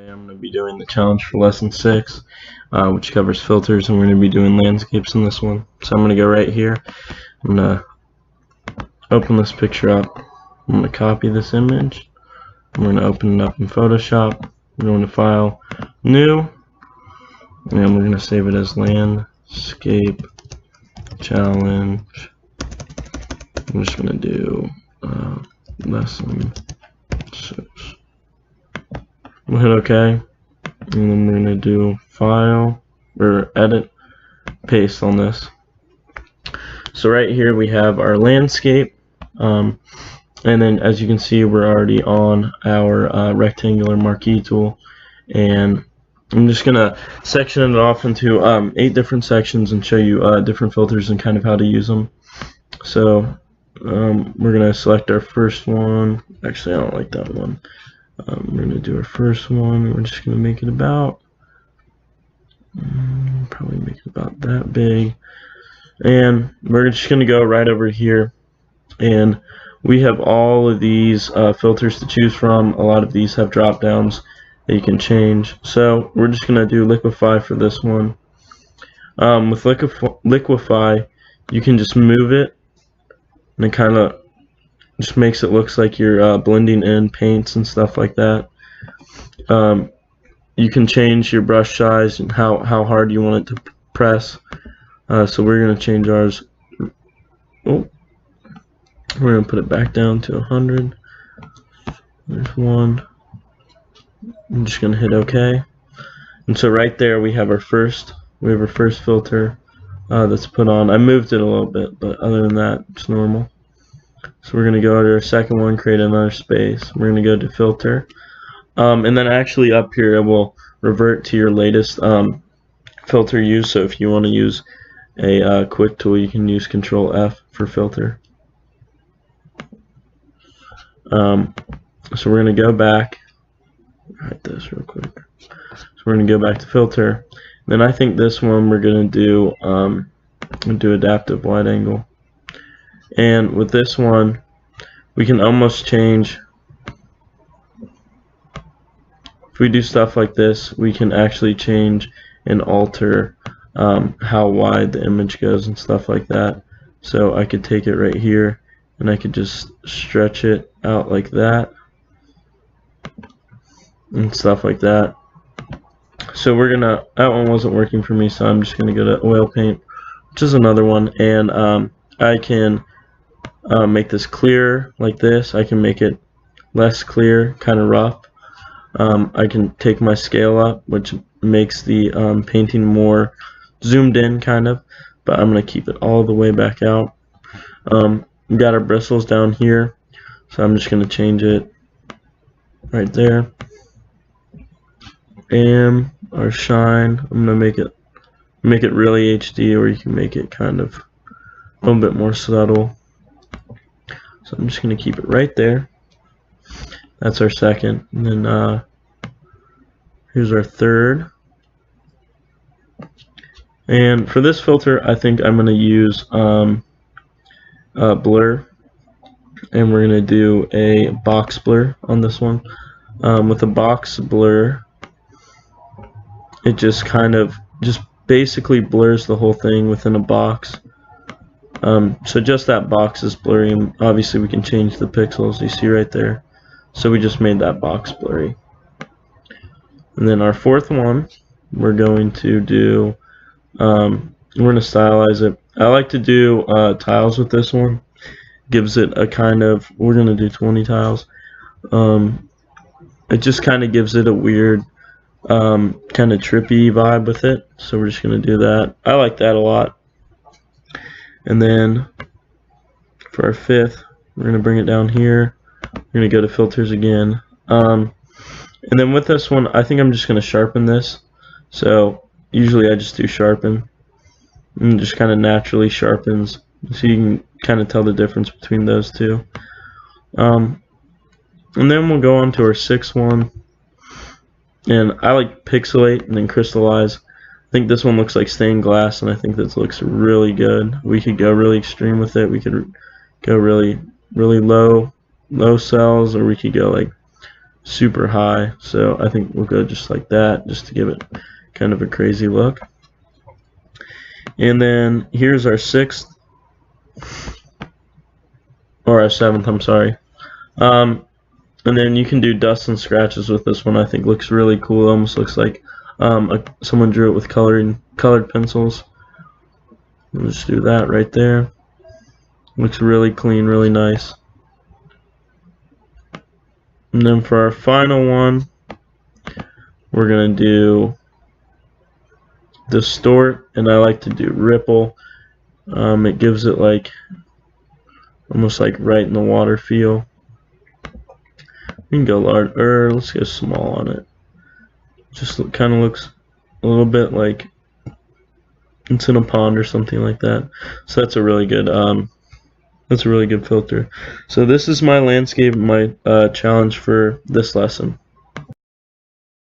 Today I'm going to be doing the challenge for lesson 6, which covers filters, and we're going to be doing landscapes in this one. So I'm going to go right here. I'm going to open this picture up. I'm going to copy this image. I'm going to open it up in Photoshop. I'm going to File, New, and we're going to save it as Landscape Challenge. I'm just going to do lesson 6. We'll hit OK, and then we're going to do File, or Edit, Paste on this. So right here we have our landscape, and then as you can see we're already on our rectangular marquee tool, and I'm just going to section it off into 8 different sections and show you different filters and kind of how to use them. So we're going to select our first one. Actually, I don't like that one. We're going to do our first one. We're just going to make it about, probably make it about that big. And we're just going to go right over here. And we have all of these filters to choose from. A lot of these have drop downs that you can change. So we're just going to do liquify for this one. With liquify, you can just move it, and it kind of just makes it look like you're blending in paints and stuff like that. You can change your brush size and how hard you want it to press. So we're going to change ours. Oh, we're going to put it back down to 100. There's one. I'm just going to hit OK. And so right there we have our first filter that's put on. I moved it a little bit, but other than that, it's normal. So we're going to go to our second one, create another space. We're going to go to filter. And then actually up here it will revert to your latest filter use. So if you want to use a quick tool, you can use Control F for filter. So we're going to go back. Write this real quick. So we're going to go back to filter. Then I think this one we're going to do adaptive wide angle. And with this one, we can almost change. If we do stuff like this, we can actually change and alter how wide the image goes and stuff like that. So I could take it right here, and I could just stretch it out like that and stuff like that. So we're gonna, that one wasn't working for me, so I'm just gonna go to oil paint, which is another one, and I can make this clear like this. I can make it less clear, kind of rough. I can take my scale up, which makes the painting more zoomed in kind of, but I'm going to keep it all the way back out. We got our bristles down here, so I'm just going to change it right there. And our shine, I'm going to make it really HD, or you can make it kind of a little bit more subtle. So I'm just going to keep it right there. That's our second. And then here's our third. And for this filter, I think I'm going to use blur. And we're going to do a box blur on this one. With a box blur, it just basically blurs the whole thing within a box. So just that box is blurry, and obviously we can change the pixels you see right there. So we just made that box blurry. And then our fourth one, we're going to do, we're going to stylize it. I like to do tiles with this one. Gives it a kind of, we're going to do 20 tiles. It just kind of gives it a weird, kind of trippy vibe with it. So we're just going to do that. I like that a lot. And then for our fifth, we're going to bring it down here. We're going to go to filters again. And then with this one, I think I'm just going to sharpen this. So usually I just do sharpen, and it just kind of naturally sharpens. So you can kind of tell the difference between those two. And then we'll go on to our sixth one. And I like pixelate and then crystallize. I think this one looks like stained glass, and I think this looks really good. We could go really extreme with it. We could go really low cells, or we could go like super high, so I think we'll go just like that, just to give it kind of a crazy look. And then here's our 6th, or our 7th, I'm sorry. And then you can do dust and scratches with this one. I think looks really cool. It almost looks like someone drew it with colored pencils. We'll just do that right there. Looks really clean, really nice. And then for our final one, we're gonna do distort, and I like to do ripple. It gives it like almost like right in the water feel. We can go large, or let's go small on it. Just kind of looks a little bit like it's in a pond or something like that. So that's a really good filter. So this is my landscape, my challenge for this lesson.